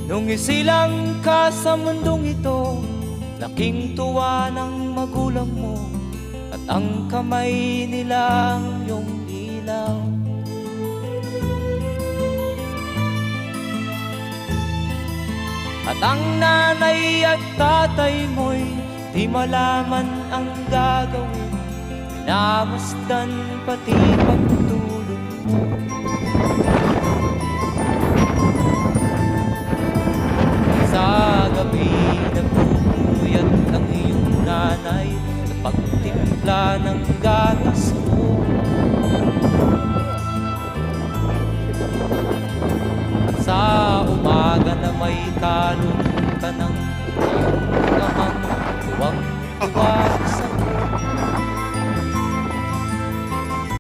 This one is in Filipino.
Nung isilang ka sa mundong ito, laking tuwa ng magulang mo, at ang kamay nila ang iyong ilaw. At ang nanay at tatay mo'y di malaman ang gagawin, minamasdan pati pagtulog mo.